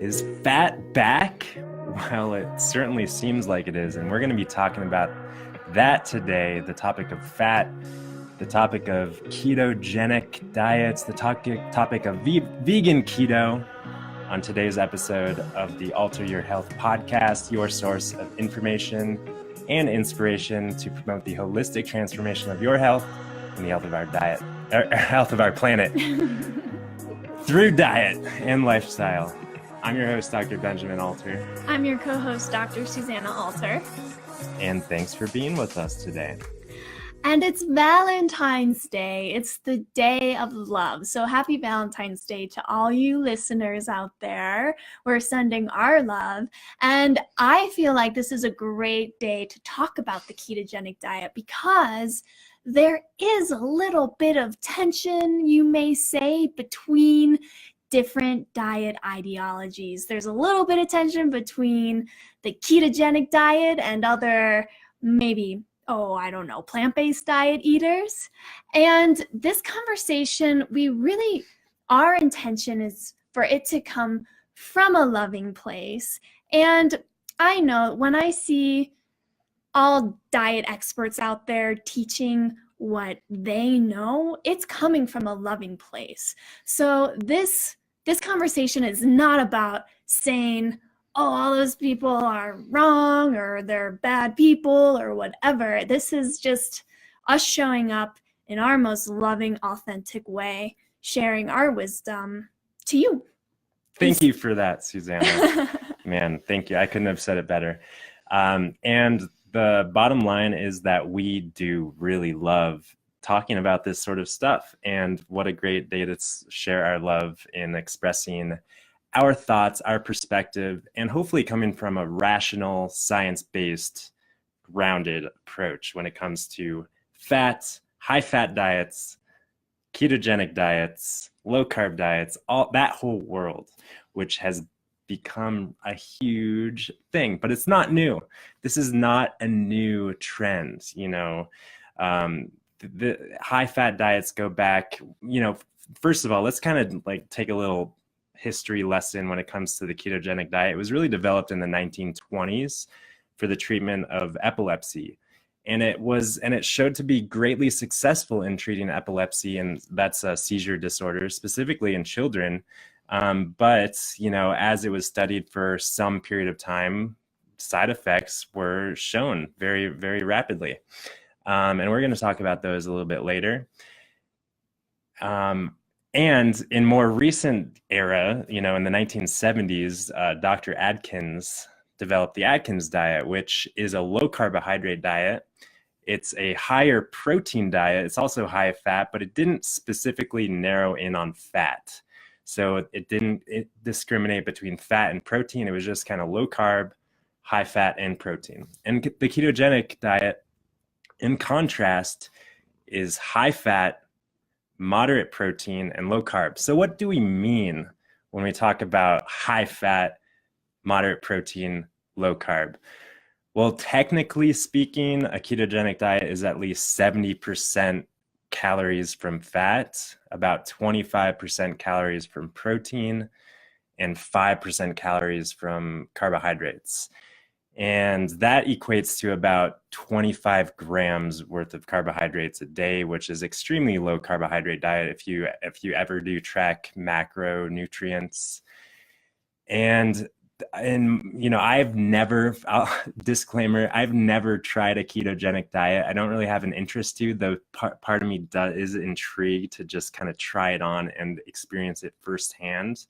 Is fat back? Well, it certainly seems like it is, and we're going to be talking about that today, the topic of fat, the topic of ketogenic diets, the topic of vegan keto on today's episode of the Alter Your Health podcast, your source of information and inspiration to promote the holistic transformation of your health and the health of our diet, health of our planet through diet and lifestyle. I'm your host, Dr. Benjamin Alter. I'm your co-host, Dr. Susanna Alter. And thanks for being with us today. And it's Valentine's Day. It's the day of love. So happy Valentine's Day to all you listeners out there. We're sending our love. And I feel like this is a great day to talk about the ketogenic diet because there is a little bit of tension, you may say, between different diet ideologies. There's a little bit of tension between the ketogenic diet and other maybe, plant-based diet eaters. And this conversation, our intention is for it to come from a loving place. And I know when I see all diet experts out there teaching what they know, it's coming from a loving place. So this conversation is not about saying, oh, all those people are wrong or they're bad people or whatever. This is just us showing up in our most loving, authentic way, sharing our wisdom to you. Thank you for that, Susanna. Man, thank you. I couldn't have said it better. And the bottom line is that we do really love talking about this sort of stuff, and what a great day to share our love in expressing our thoughts, our perspective, and hopefully coming from a rational, science-based, grounded approach when it comes to fat, high-fat diets, ketogenic diets, low-carb diets, all that whole world, which has become a huge thing, but it's not new. This is not a new trend, the high-fat diets go back, first of all, let's kind of like take a little history lesson when it comes to the ketogenic diet. It was really developed in the 1920s for the treatment of epilepsy. And it showed to be greatly successful in treating epilepsy, and that's a seizure disorder, specifically in children. But, as it was studied for some period of time, side effects were shown very, very rapidly. And we're going to talk about those a little bit later. And in more recent era, in the 1970s, Dr. Atkins developed the Atkins diet, which is a low carbohydrate diet. It's a higher protein diet. It's also high fat, but it didn't specifically narrow in on fat. So it didn't discriminate between fat and protein. It was just kind of low carb, high fat, and protein. And the ketogenic diet, in contrast, is high fat, moderate protein, and low carb. So what do we mean when we talk about high fat, moderate protein, low carb? Well, technically speaking, a ketogenic diet is at least 70% calories from fat, about 25% calories from protein, and 5% calories from carbohydrates. And that equates to about 25 grams worth of carbohydrates a day, which is extremely low carbohydrate diet if you ever do track macronutrients. And disclaimer, I've never tried a ketogenic diet. I don't really have an interest to, though part of me is intrigued to just kind of try it on and experience it firsthand.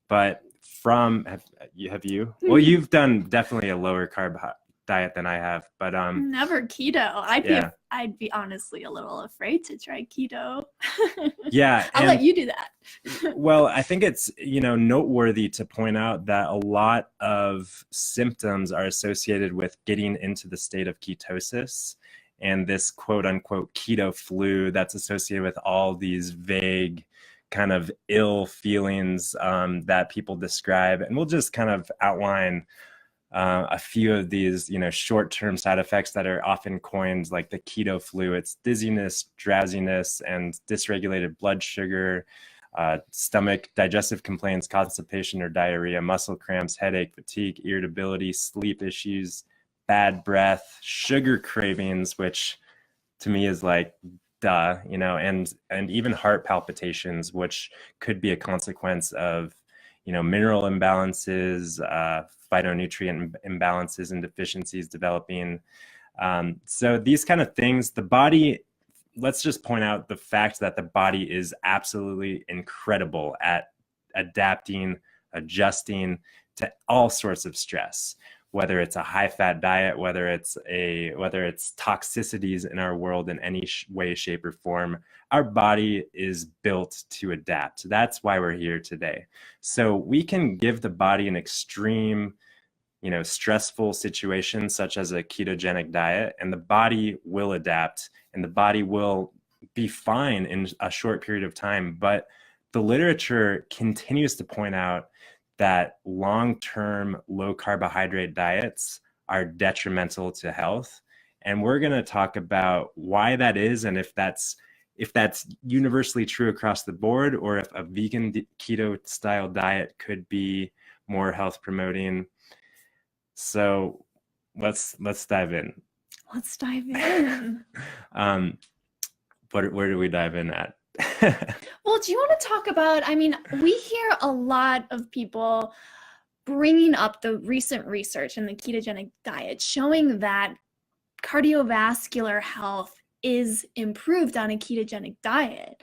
But have you? Well, you've done definitely a lower carb diet than I have, but never keto. I'd be honestly a little afraid to try keto. Yeah, I'll let you do that. Well, I think it's noteworthy to point out that a lot of symptoms are associated with getting into the state of ketosis, and this quote unquote keto flu that's associated with all these vague kind of ill feelings that people describe. And we'll just kind of outline a few of these, short-term side effects that are often coined like the keto flu. It's dizziness, drowsiness, and dysregulated blood sugar, stomach, digestive complaints, constipation or diarrhea, muscle cramps, headache, fatigue, irritability, sleep issues, bad breath, sugar cravings, which to me is like, duh, you know, and even heart palpitations, which could be a consequence of, you know, mineral imbalances, phytonutrient imbalances and deficiencies developing. So these kind of things, the body, let's just point out the fact that the body is absolutely incredible at adapting, adjusting to all sorts of stress, whether it's a high fat diet, whether it's toxicities in our world in any way, shape, or form. Our body is built to adapt. That's why we're here today. So we can give the body an extreme, you know, stressful situation such as a ketogenic diet, and the body will adapt and the body will be fine in a short period of time. But the literature continues to point out that long-term low carbohydrate diets are detrimental to health. And we're going to talk about why that is, and if that's universally true across the board, or if a vegan keto style diet could be more health promoting. So let's dive in. Let's dive in. Where do we dive in at? Well, do you want to talk about, I mean, we hear a lot of people bringing up the recent research in the ketogenic diet showing that cardiovascular health is improved on a ketogenic diet.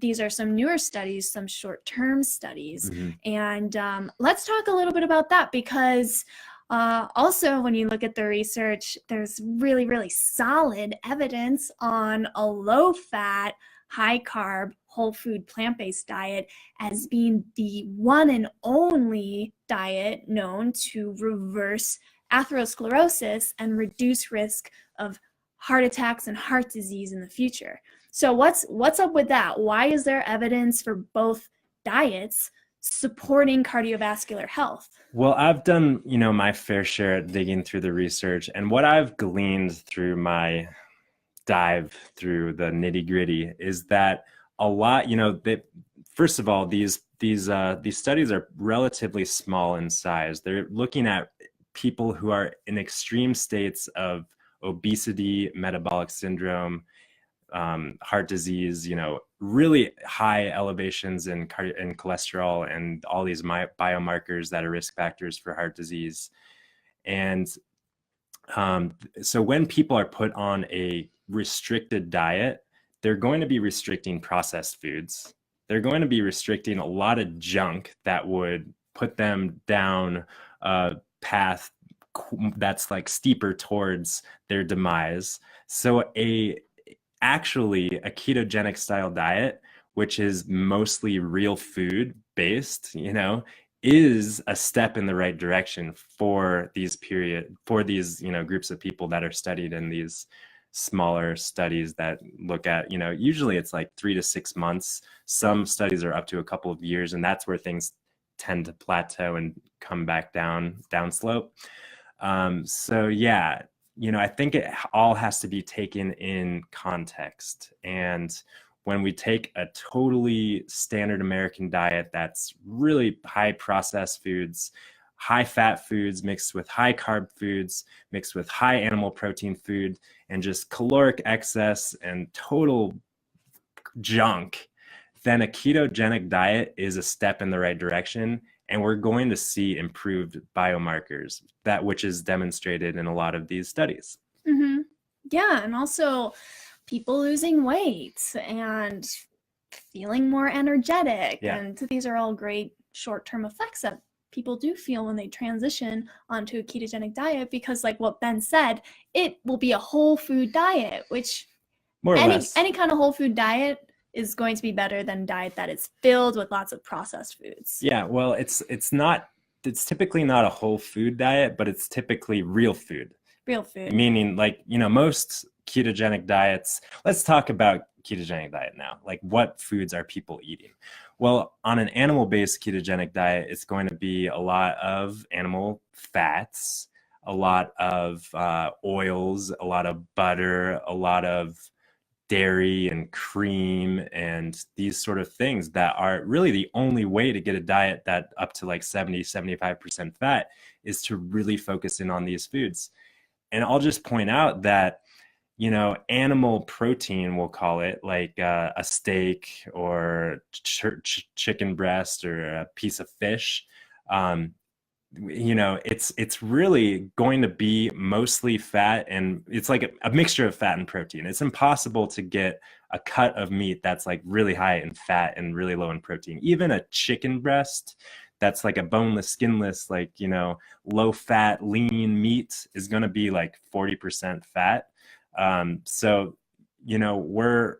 These are some newer studies, some short-term studies. And let's talk a little bit about that, because also, when you look at the research, there's really, really solid evidence on a low-fat, high-carb, whole food, plant-based diet as being the one and only diet known to reverse atherosclerosis and reduce risk of heart attacks and heart disease in the future. So what's up with that? Why is there evidence for both diets supporting cardiovascular health? Well, I've done, you know, my fair share at digging through the research, and what I've gleaned through my dive through the nitty gritty is that a lot, you know, first of all, these studies are relatively small in size. They're looking at people who are in extreme states of obesity, metabolic syndrome, heart disease, you know, really high elevations in cholesterol and all these biomarkers that are risk factors for heart disease. And so when people are put on a restricted diet, they're going to be restricting processed foods. They're going to be restricting a lot of junk that would put them down a path that's like steeper towards their demise. So actually a ketogenic style diet, which is mostly real food based, you know, is a step in the right direction for these you know, groups of people that are studied in these smaller studies that look at, you know, usually it's like 3 to 6 months. Some studies are up to a couple of years, and that's where things tend to plateau and come back down slope. So yeah, you know, I think it all has to be taken in context. And when we take a totally standard American diet that's really high processed foods, high fat foods mixed with high carb foods, mixed with high animal protein food, and just caloric excess and total junk, then a ketogenic diet is a step in the right direction. And we're going to see improved biomarkers, which is demonstrated in a lot of these studies. Yeah, and also people losing weight and feeling more energetic. Yeah. And these are all great short-term effects that people do feel when they transition onto a ketogenic diet, because like what Ben said, it will be a whole food diet, which more or less any kind of whole food diet is going to be better than a diet that is filled with lots of processed foods. Yeah, well, it's typically not a whole food diet, but it's typically real food. Real food. Meaning, like, you know, most ketogenic diets, let's talk about ketogenic diet now. Like, what foods are people eating? Well, on an animal-based ketogenic diet, it's going to be a lot of animal fats, a lot of oils, a lot of butter, a lot of dairy and cream and these sort of things that are really the only way to get a diet that up to like 70-75% fat is to really focus in on these foods. And I'll just point out that, animal protein, we'll call it, like a steak or chicken breast or a piece of fish, it's really going to be mostly fat, and it's like a mixture of fat and protein. It's impossible to get a cut of meat that's like really high in fat and really low in protein. Even a chicken breast that's like a boneless, skinless, like, low fat, lean meat is going to be like 40% fat. So, we're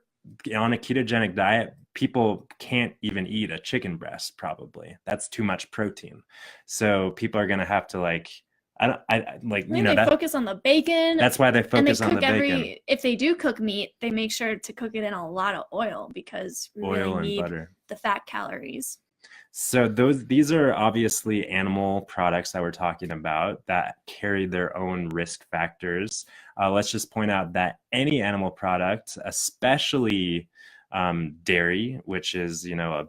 on a ketogenic diet. People can't even eat a chicken breast, probably. That's too much protein. So people are going to have to like, they focus on the bacon. That's why they focus on the bacon. If they do cook meat, they make sure to cook it in a lot of oil because we really need butter, the fat calories. So these are obviously animal products that we're talking about that carry their own risk factors. Let's just point out that any animal product, especially dairy, which is a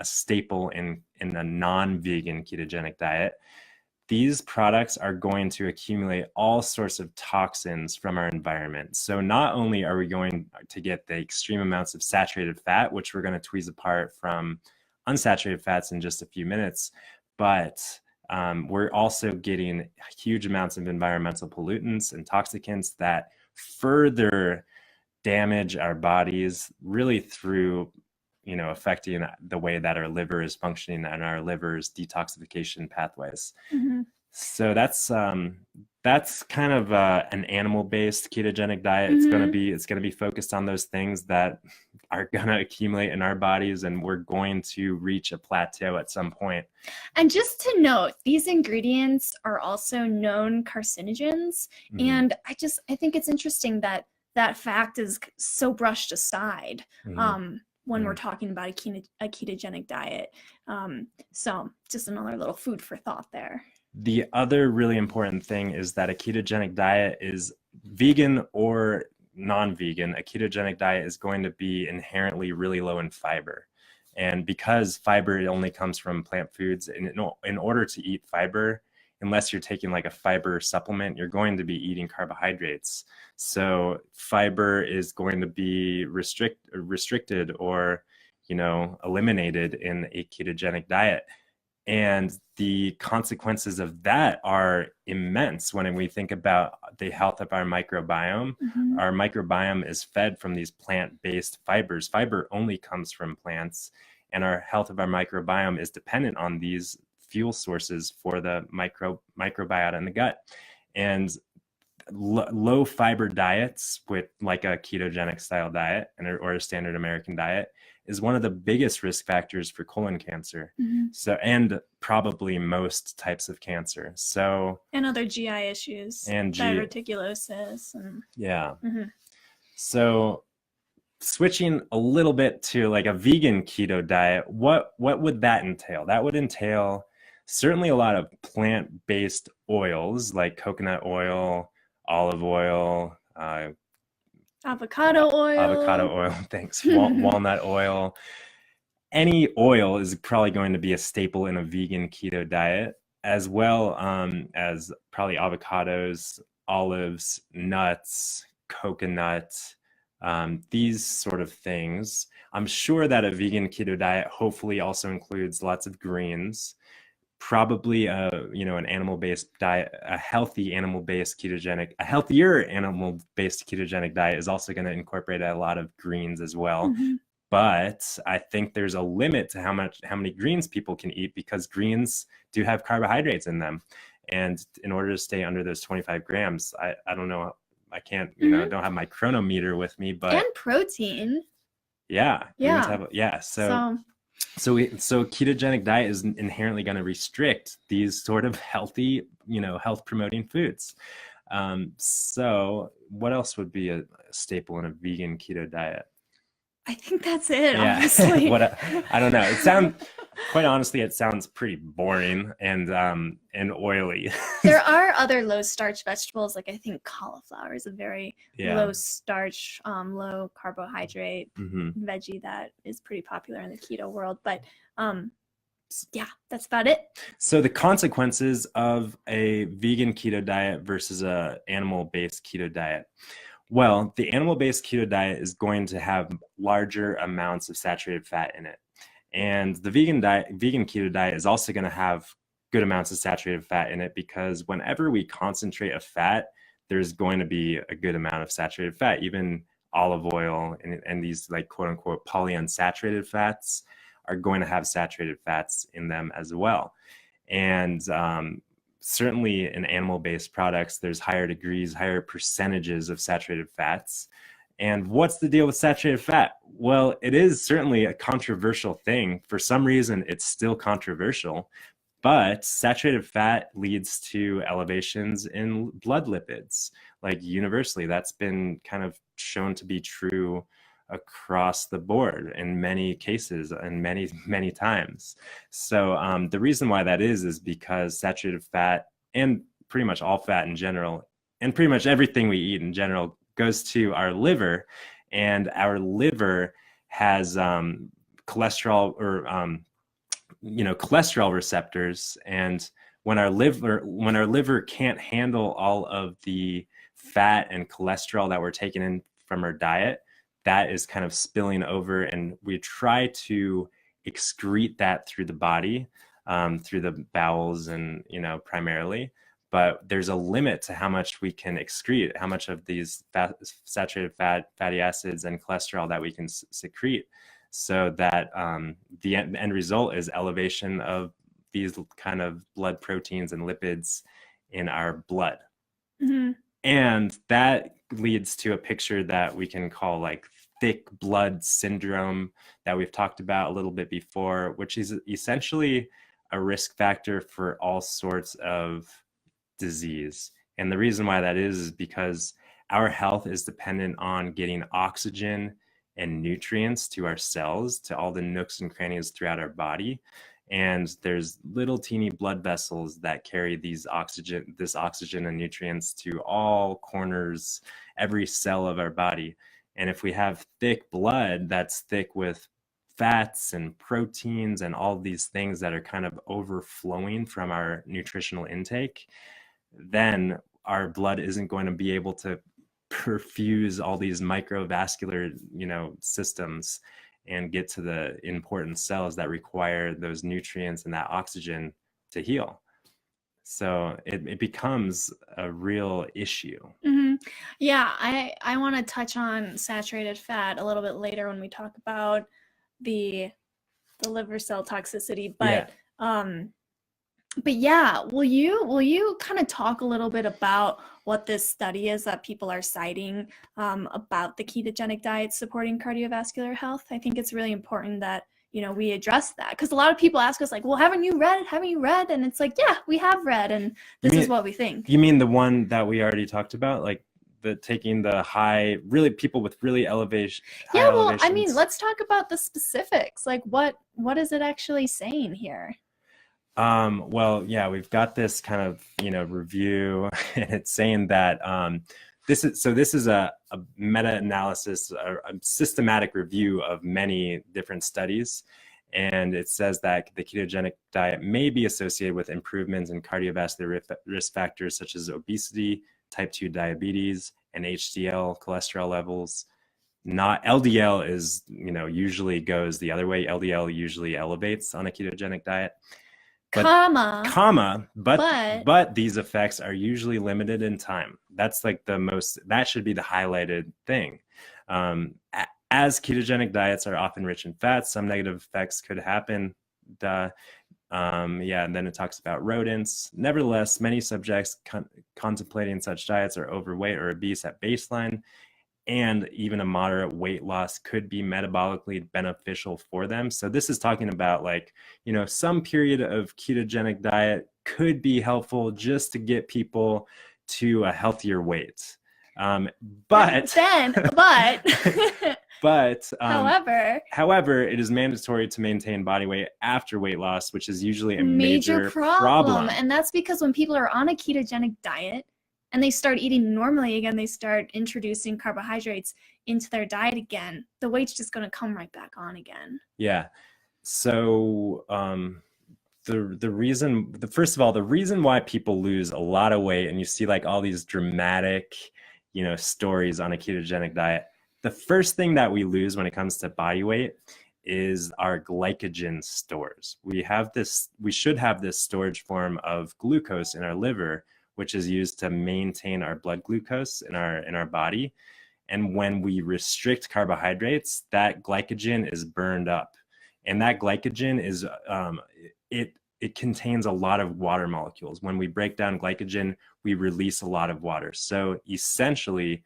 staple in a non-vegan ketogenic diet, these products are going to accumulate all sorts of toxins from our environment. So not only are we going to get the extreme amounts of saturated fat, which we're going to tweeze apart from unsaturated fats in just a few minutes, but we're also getting huge amounts of environmental pollutants and toxicants that further damage our bodies, really through affecting the way that our liver is functioning and our liver's detoxification pathways. Mm-hmm. So that's kind of an animal-based ketogenic diet. Mm-hmm. It's gonna be focused on those things that are gonna accumulate in our bodies, and we're going to reach a plateau at some point. And just to note, these ingredients are also known carcinogens, mm-hmm. and I think it's interesting that fact is so brushed aside. Mm-hmm. When we're talking about a ketogenic diet. So just another little food for thought there. The other really important thing is that a ketogenic diet is vegan or non-vegan. A ketogenic diet is going to be inherently really low in fiber. And because fiber only comes from plant foods, in order to eat fiber, unless you're taking like a fiber supplement, you're going to be eating carbohydrates. So fiber is going to be restricted or, eliminated in a ketogenic diet. And the consequences of that are immense when we think about the health of our microbiome. Mm-hmm. Our microbiome is fed from these plant-based fibers. Fiber only comes from plants, and our health of our microbiome is dependent on these fuel sources for the microbiota in the gut. And low fiber diets, with like a ketogenic style diet or a standard American diet, is one of the biggest risk factors for colon cancer. Mm-hmm. So, and probably most types of cancer. So, and other GI issues, and diverticulosis. Yeah. Mm-hmm. So switching a little bit to like a vegan keto diet, what would that entail? That would entail certainly a lot of plant-based oils like coconut oil, olive oil, avocado oil, thanks, walnut oil. Any oil is probably going to be a staple in a vegan keto diet, as well as probably avocados, olives, nuts, coconut, these sort of things. I'm sure that a vegan keto diet hopefully also includes lots of greens. Probably an animal-based diet, a healthier animal-based ketogenic diet is also going to incorporate a lot of greens as well. Mm-hmm. But I think there's a limit to how many greens people can eat, because greens do have carbohydrates in them. And in order to stay under those 25 grams, I don't know, I can't, I don't have my chronometer with me, but. And protein. Yeah. So ketogenic diet is inherently going to restrict these sort of healthy, health promoting foods. So what else would be a staple in a vegan keto diet? I think that's it, honestly. I don't know. Quite honestly, it sounds pretty boring and oily. There are other low starch vegetables, like I think cauliflower is a very Yeah. low starch, low carbohydrate Hmm. veggie that is pretty popular in the keto world. But um, yeah, that's about it. So the consequences of a vegan keto diet versus a animal-based keto diet. Well, the animal-based keto diet is going to have larger amounts of saturated fat in it. And the vegan keto diet is also going to have good amounts of saturated fat in it because whenever we concentrate a fat, there's going to be a good amount of saturated fat. Even olive oil and these like quote unquote polyunsaturated fats are going to have saturated fats in them as well. And certainly in animal-based products, there's higher degrees, higher percentages of saturated fats. And what's the deal with saturated fat? Well, it is certainly a controversial thing. For some reason, it's still controversial, but saturated fat leads to elevations in blood lipids, like universally. That's been kind of shown to be true across the board in many cases and many times. So the reason why that is because saturated fat and pretty much all fat in general and pretty much everything we eat in general goes to our liver, and our liver has cholesterol or cholesterol receptors. And when our liver can't handle all of the fat and cholesterol that we're taking in from our diet, that is kind of spilling over, and we try to excrete that through the body, through the bowels, and primarily. But there's a limit to how much we can excrete, how much of these saturated fatty acids and cholesterol that we can secrete, so that the end result is elevation of these kind of blood proteins and lipids in our blood. Mm-hmm. And that leads to a picture that we can call like thick blood syndrome that we've talked about a little bit before, which is essentially a risk factor for all sorts of disease. And the reason why that is because our health is dependent on getting oxygen and nutrients to our cells, to all the nooks and crannies throughout our body. And there's little teeny blood vessels that carry this oxygen and nutrients to all corners, every cell of our body. And if we have thick blood that's thick with fats and proteins and all these things that are kind of overflowing from our nutritional intake, then our blood isn't going to be able to perfuse all these microvascular, systems and get to the important cells that require those nutrients and that oxygen to heal. So it becomes a real issue. Mm-hmm. Yeah, I want to touch on saturated fat a little bit later when we talk about the liver cell toxicity, but Yeah. But yeah, will you kind of talk a little bit about what this study is that people are citing about the ketogenic diet supporting cardiovascular health? I think it's really important that we address that, because a lot of people ask us like, well, haven't you read? Haven't you read? And it's like, yeah, we have read, and this is what we think. You mean the one that we already talked about, like the taking the high, really people with really elevation? Yeah, well, I mean, let's talk about the specifics. Like, what is it actually saying here? Well, yeah, we've got this kind of, review, and it's saying that this is a meta-analysis, a systematic review of many different studies. And it says that the ketogenic diet may be associated with improvements in cardiovascular risk factors such as obesity, type 2 diabetes, and HDL cholesterol levels. Not LDL is, usually goes the other way. LDL usually elevates on a ketogenic diet. But these effects are usually limited in time. That's like that should be the highlighted thing. As ketogenic diets are often rich in fats, some negative effects could happen. And then it talks about rodents. Nevertheless, many subjects contemplating such diets are overweight or obese at baseline, and even a moderate weight loss could be metabolically beneficial for them. So this is talking about like, some period of ketogenic diet could be helpful just to get people to a healthier weight. But But However, however, it is mandatory to maintain body weight after weight loss, which is usually a major major problem. And that's because when people are on a ketogenic diet and they start eating normally again, they start introducing carbohydrates into their diet again, the weight's just going to come right back on again. Yeah. So first of all, the reason why people lose a lot of weight, and you see like all these dramatic, stories on a ketogenic diet, the first thing that we lose when it comes to body weight is our glycogen stores. We should have this storage form of glucose in our liver, which is used to maintain our blood glucose in our body. And when we restrict carbohydrates, that glycogen is burned up. And that glycogen is, it contains a lot of water molecules. When we break down glycogen, we release a lot of water. So essentially,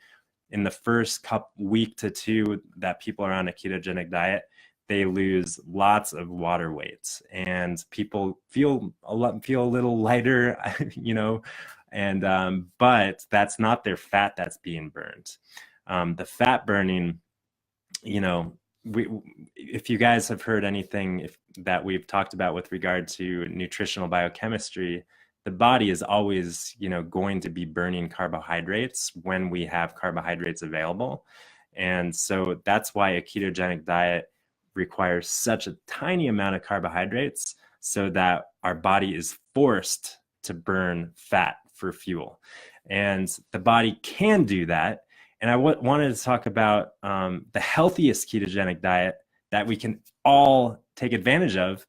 in the first week to two that people are on a ketogenic diet, they lose lots of water weight, and people feel a little lighter, and but that's not their fat that's being burned. The fat burning, if you guys have heard anything that we've talked about with regard to nutritional biochemistry, the body is always, going to be burning carbohydrates when we have carbohydrates available. And so that's why a ketogenic diet requires such a tiny amount of carbohydrates, so that our body is forced to burn fat for fuel. And the body can do that. And I wanted to talk about the healthiest ketogenic diet that we can all take advantage of,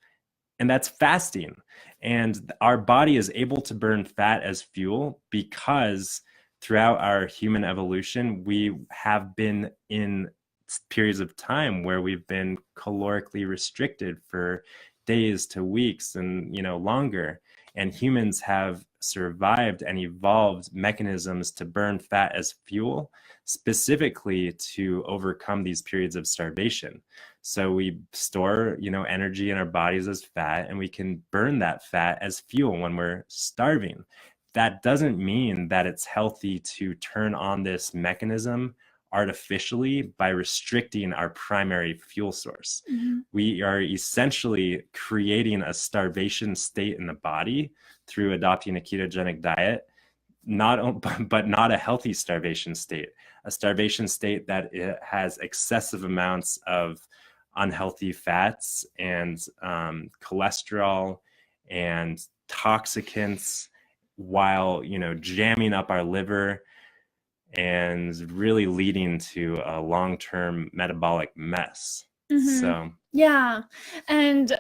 and that's fasting. And our body is able to burn fat as fuel because throughout our human evolution, we have been in periods of time where we've been calorically restricted for days to weeks and longer. And humans have survived and evolved mechanisms to burn fat as fuel, specifically to overcome these periods of starvation. So we store, energy in our bodies as fat, and we can burn that fat as fuel when we're starving. That doesn't mean that it's healthy to turn on this mechanism artificially by restricting our primary fuel source. Mm-hmm. We are essentially creating a starvation state in the body through adopting a ketogenic diet, but not a healthy starvation state, a starvation state that it has excessive amounts of unhealthy fats and cholesterol and toxicants, while jamming up our liver and really leading to a long-term metabolic mess. Mm-hmm. So yeah, and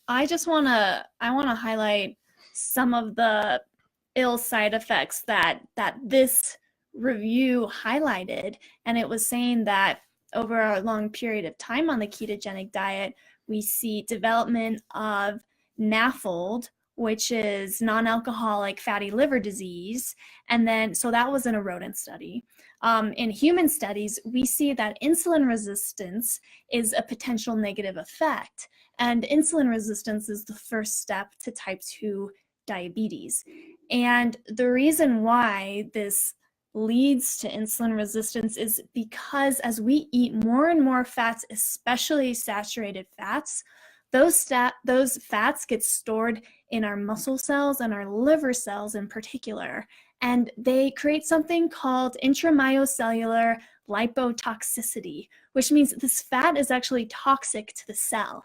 I want to highlight some of the ill side effects that this review highlighted. And it was saying that over a long period of time on the ketogenic diet, we see development of NAFLD, which is non-alcoholic fatty liver disease. And then, so that was in a rodent study. In human studies, we see that insulin resistance is a potential negative effect. And insulin resistance is the first step to type 2 diabetes. And the reason why this leads to insulin resistance is because as we eat more and more fats, especially saturated fats, those fats get stored in our muscle cells and our liver cells in particular, and they create something called intramyocellular lipotoxicity, which means this fat is actually toxic to the cell.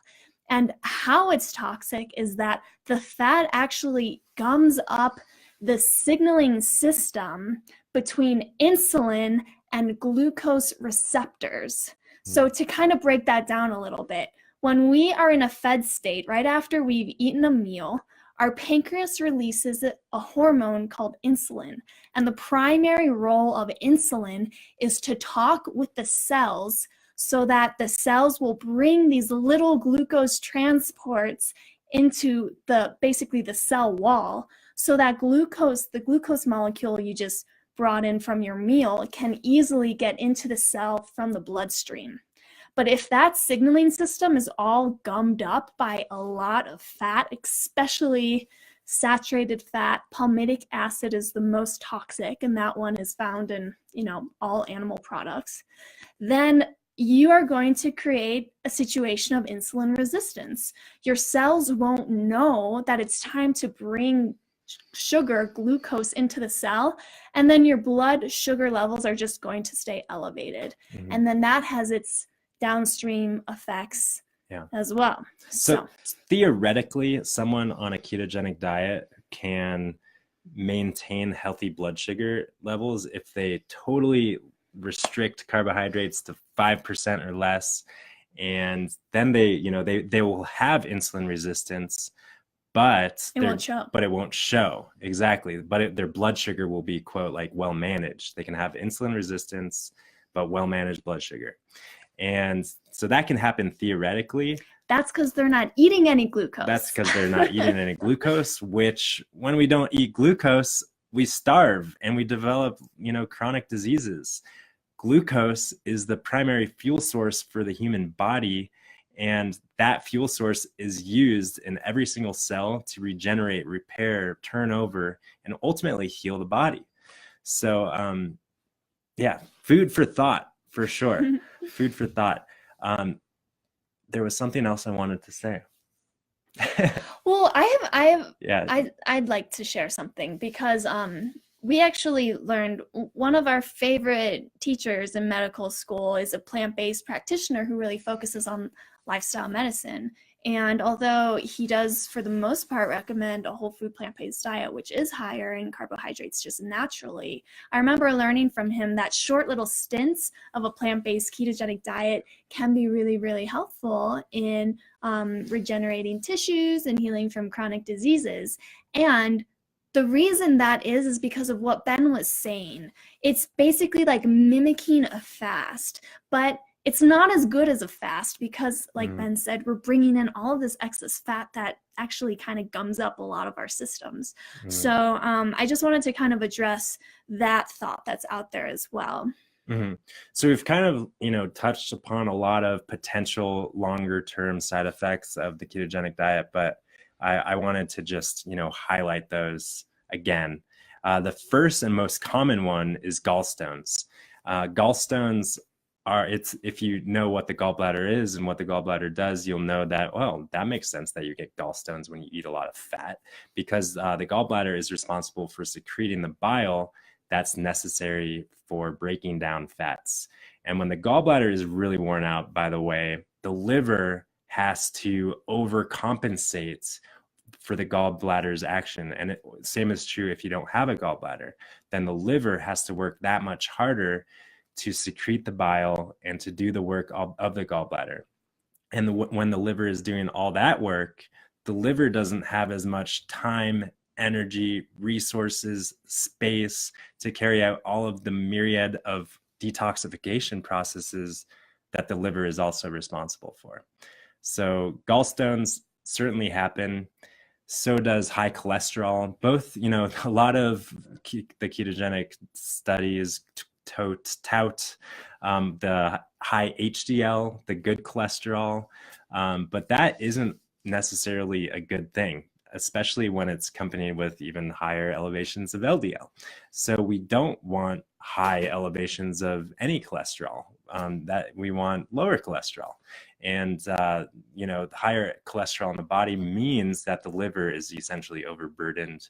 And how it's toxic is that the fat actually gums up the signaling system between insulin and glucose receptors. So to kind of break that down a little bit, when we are in a fed state, right after we've eaten a meal, our pancreas releases a hormone called insulin. And the primary role of insulin is to talk with the cells so that the cells will bring these little glucose transports into basically the cell wall, so that the glucose molecule you just brought in from your meal can easily get into the cell from the bloodstream. But if that signaling system is all gummed up by a lot of fat, especially saturated fat, palmitic acid is the most toxic, and that one is found in, all animal products, then you are going to create a situation of insulin resistance. Your cells won't know that it's time to bring sugar, glucose into the cell, and then your blood sugar levels are just going to stay elevated. Mhm. And then that has its downstream effects as well. So theoretically, someone on a ketogenic diet can maintain healthy blood sugar levels if they totally restrict carbohydrates to 5% or less, and then they will have insulin resistance, but it won't show. But it won't show. Exactly. But their blood sugar will be, quote, like well managed. They can have insulin resistance but well managed blood sugar. And so that can happen theoretically. That's because they're not eating any glucose. That's because they're not eating any glucose, which when we don't eat glucose, we starve and we develop, chronic diseases. Glucose is the primary fuel source for the human body, and that fuel source is used in every single cell to regenerate, repair, turn over, and ultimately heal the body. So, yeah, food for thought, for sure. Food for thought. There was something else I wanted to say. Well, I'd like to share something because we actually learned one of our favorite teachers in medical school is a plant-based practitioner who really focuses on lifestyle medicine. And although he does, for the most part, recommend a whole food plant-based diet, which is higher in carbohydrates just naturally, I remember learning from him that short little stints of a plant-based ketogenic diet can be really, really helpful in regenerating tissues and healing from chronic diseases. And the reason that is because of what Ben was saying. It's basically like mimicking a fast, but it's not as good as a fast because, like Ben said, we're bringing in all of this excess fat that actually kind of gums up a lot of our systems. So I just wanted to kind of address that thought that's out there as well. So we've kind of, touched upon a lot of potential longer term side effects of the ketogenic diet, but I wanted to just, highlight those again. The first and most common one is gallstones. Gallstones if you know what the gallbladder is and what the gallbladder does, you'll know that, well, that makes sense that you get gallstones when you eat a lot of fat, because the gallbladder is responsible for secreting the bile that's necessary for breaking down fats. And when the gallbladder is really worn out, by the way, the liver has to overcompensate for the gallbladder's action. And same is true if you don't have a gallbladder, then the liver has to work that much harder to secrete the bile and to do the work of the gallbladder. And when the liver is doing all that work, the liver doesn't have as much time, energy, resources, space to carry out all of the myriad of detoxification processes that the liver is also responsible for. So gallstones certainly happen. So does high cholesterol. Both, a lot of the ketogenic studies tout the high HDL, the good cholesterol, but that isn't necessarily a good thing, especially when it's accompanied with even higher elevations of LDL. So we don't want high elevations of any cholesterol. That we want lower cholesterol. And higher cholesterol in the body means that the liver is essentially overburdened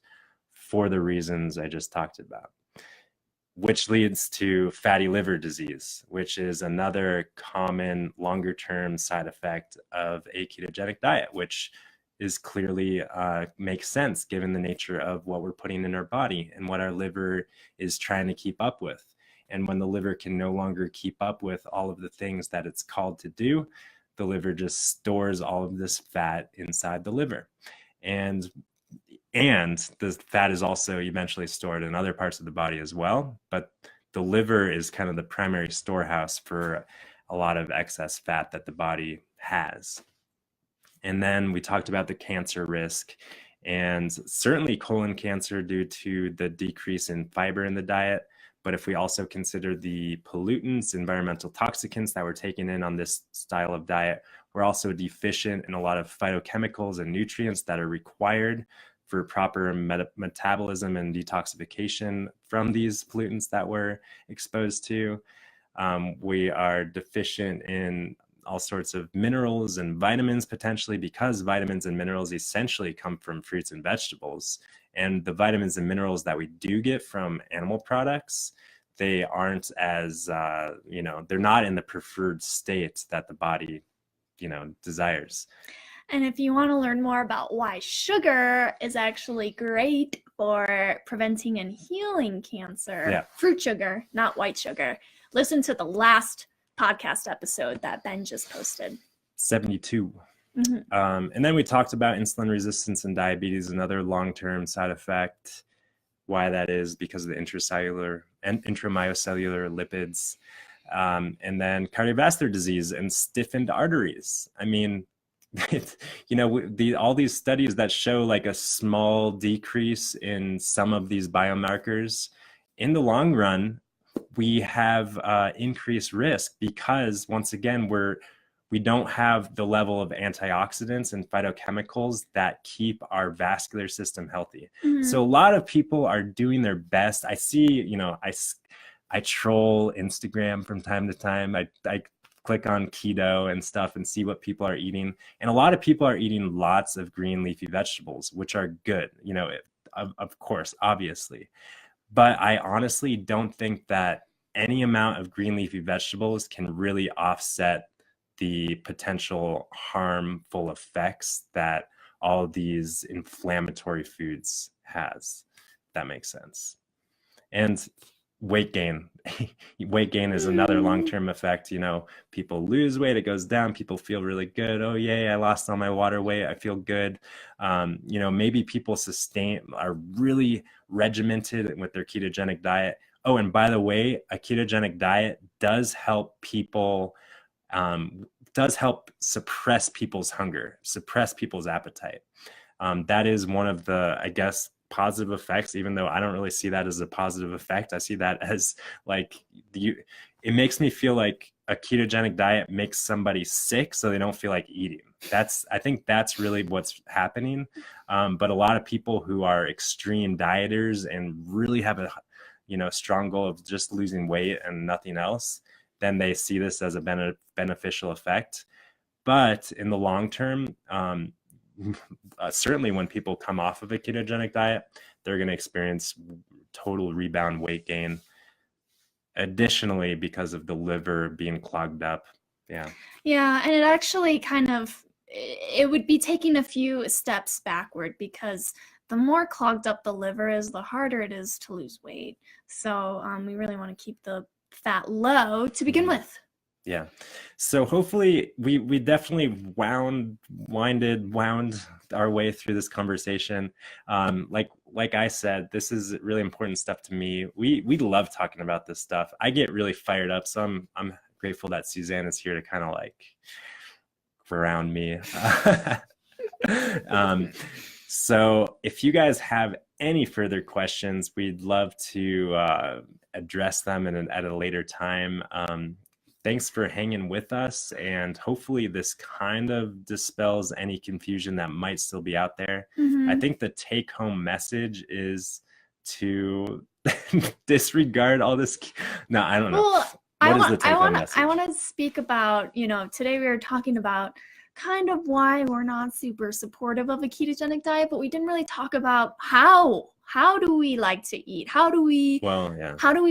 for the reasons I just talked about, which leads to fatty liver disease, which is another common longer-term side effect of a ketogenic diet, which is clearly makes sense given the nature of what we're putting in our body and what our liver is trying to keep up with. And when the liver can no longer keep up with all of the things that it's called to do, the liver just stores all of this fat inside the liver. And the fat is also eventually stored in other parts of the body as well. But the liver is kind of the primary storehouse for a lot of excess fat that the body has. And then we talked about the cancer risk, and certainly colon cancer due to the decrease in fiber in the diet. But if we also consider the pollutants, environmental toxicants that we're taking in on this style of diet, we're also deficient in a lot of phytochemicals and nutrients that are required for proper metabolism and detoxification from these pollutants that we're exposed to. We are deficient in all sorts of minerals and vitamins potentially, because vitamins and minerals essentially come from fruits and vegetables. And the vitamins and minerals that we do get from animal products, they aren't as, they're not in the preferred state that the body, desires. And if you want to learn more about why sugar is actually great for preventing and healing cancer, fruit sugar, not white sugar, listen to the last podcast episode that Ben just posted. 72. And then we talked about insulin resistance and diabetes, another long-term side effect. Why that is because of the intracellular and intramyocellular lipids. And then cardiovascular disease and stiffened arteries. I mean, all these studies that show like a small decrease in some of these biomarkers, in the long run, we have increased risk because, once again, we don't have the level of antioxidants and phytochemicals that keep our vascular system healthy. So a lot of people are doing their best. I see, I troll Instagram from time to time. I click on keto and stuff and see what people are eating. And a lot of people are eating lots of green leafy vegetables, which are good, of course, obviously. But I honestly don't think that any amount of green leafy vegetables can really offset the potential harmful effects that all these inflammatory foods has. If that makes sense. And weight gain. Weight gain is another long-term effect. People lose weight, it goes down, people feel really good. Oh, yay, I lost all my water weight, I feel good. Maybe people are really regimented with their ketogenic diet. Oh, and by the way, a ketogenic diet does help people, does help suppress people's hunger, suppress people's appetite. That is one of the, I guess, positive effects, even though I don't really see that as a positive effect. I see that as like it makes me feel like a ketogenic diet makes somebody sick so they don't feel like eating. I think that's really what's happening. But a lot of people who are extreme dieters and really have a strong goal of just losing weight and nothing else, then they see this as a beneficial effect. But in the long term, certainly when people come off of a ketogenic diet, they're going to experience total rebound weight gain. Additionally, because of the liver being clogged up. Yeah, and it actually it would be taking a few steps backward, because the more clogged up the liver is, the harder it is to lose weight. So we really want to keep the fat low to begin with. Yeah. So hopefully we definitely wound our way through this conversation. Like I said, this is really important stuff to me. We love talking about this stuff. I get really fired up. So I'm grateful that Suzanne is here to kind of like around me. So if you guys have any further questions, we'd love to address them at a later time. Thanks for hanging with us, and hopefully this kind of dispels any confusion that might still be out there. I think the take-home message is to disregard all this. No, I don't know. Well, I want to speak about, today we were talking about kind of why we're not super supportive of a ketogenic diet, but we didn't really talk about how do we like to eat? How do we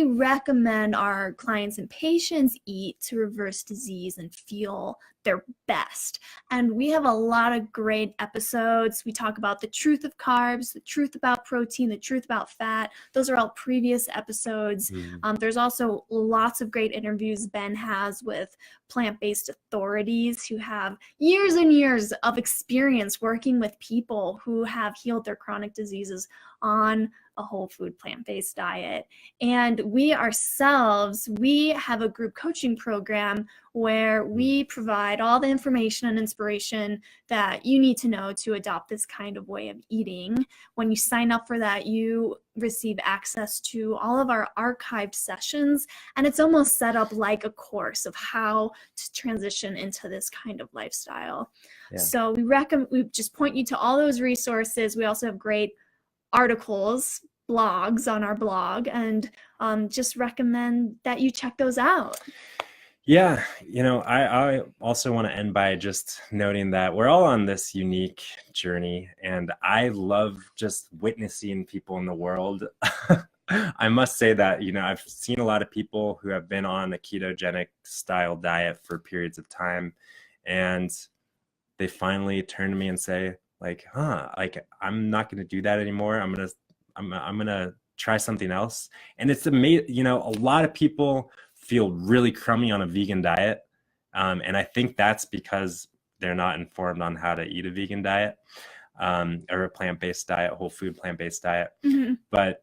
recommend our clients and patients eat to reverse disease and feel their best? And we have a lot of great episodes. We talk about the truth of carbs, the truth about protein, the truth about fat. Those are all previous episodes. There's also lots of great interviews Ben has with plant-based authorities who have years and years of experience working with people who have healed their chronic diseases on a whole food plant-based diet. And we ourselves, we have a group coaching program where we provide all the information and inspiration that you need to know to adopt this kind of way of eating. When you sign up for that, you receive access to all of our archived sessions, and it's almost set up like a course of how to transition into this kind of lifestyle. So we just point you to all those resources. We also have great articles blogs on our blog, and just recommend that you check those out. Yeah, I also want to end by just noting that we're all on this unique journey, and I love just witnessing people in the world. I must say that, I've seen a lot of people who have been on a ketogenic style diet for periods of time, and they finally turn to me and say, like, I'm not going to do that anymore. I'm going to try something else. And it's amazing, a lot of people feel really crummy on a vegan diet. And I think that's because they're not informed on how to eat a vegan diet, or a plant-based diet, whole food plant-based diet. Mm-hmm. But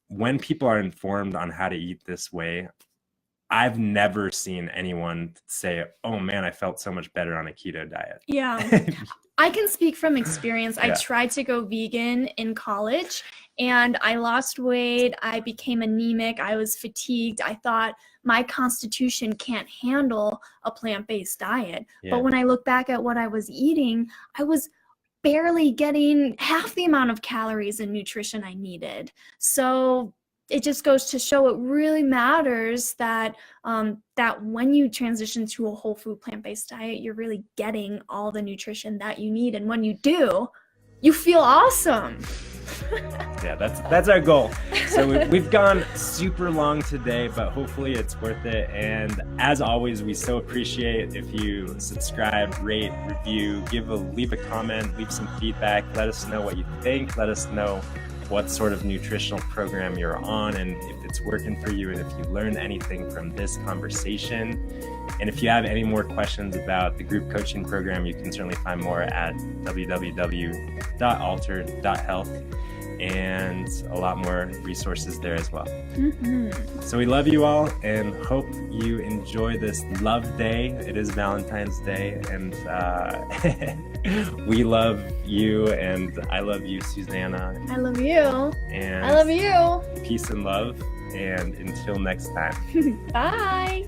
when people are informed on how to eat this way, I've never seen anyone say, oh man, I felt so much better on a keto diet. Yeah. I can speak from experience. Yeah. I tried to go vegan in college and I lost weight. I became anemic. I was fatigued. I thought my constitution can't handle a plant-based diet. Yeah. But when I look back at what I was eating, I was barely getting half the amount of calories and nutrition I needed. So it just goes to show it really matters that that when you transition to a whole food plant-based diet, you're really getting all the nutrition that you need. And when you do, you feel awesome. Yeah, that's our goal. So we've gone super long today, but hopefully it's worth it. And as always, we so appreciate if you subscribe, rate, review, leave a comment, leave some feedback. Let us know what you think. Let us know what sort of nutritional program you're on and if it's working for you and if you learned anything from this conversation. And if you have any more questions about the group coaching program, you can certainly find more at www.alter.health, and a lot more resources there as well. Mm-hmm. So we love you all and hope you enjoy this love day. It is Valentine's Day, and we love you, and I love you, Susanna. I love you. And I love you. Peace and love, and until next time. Bye.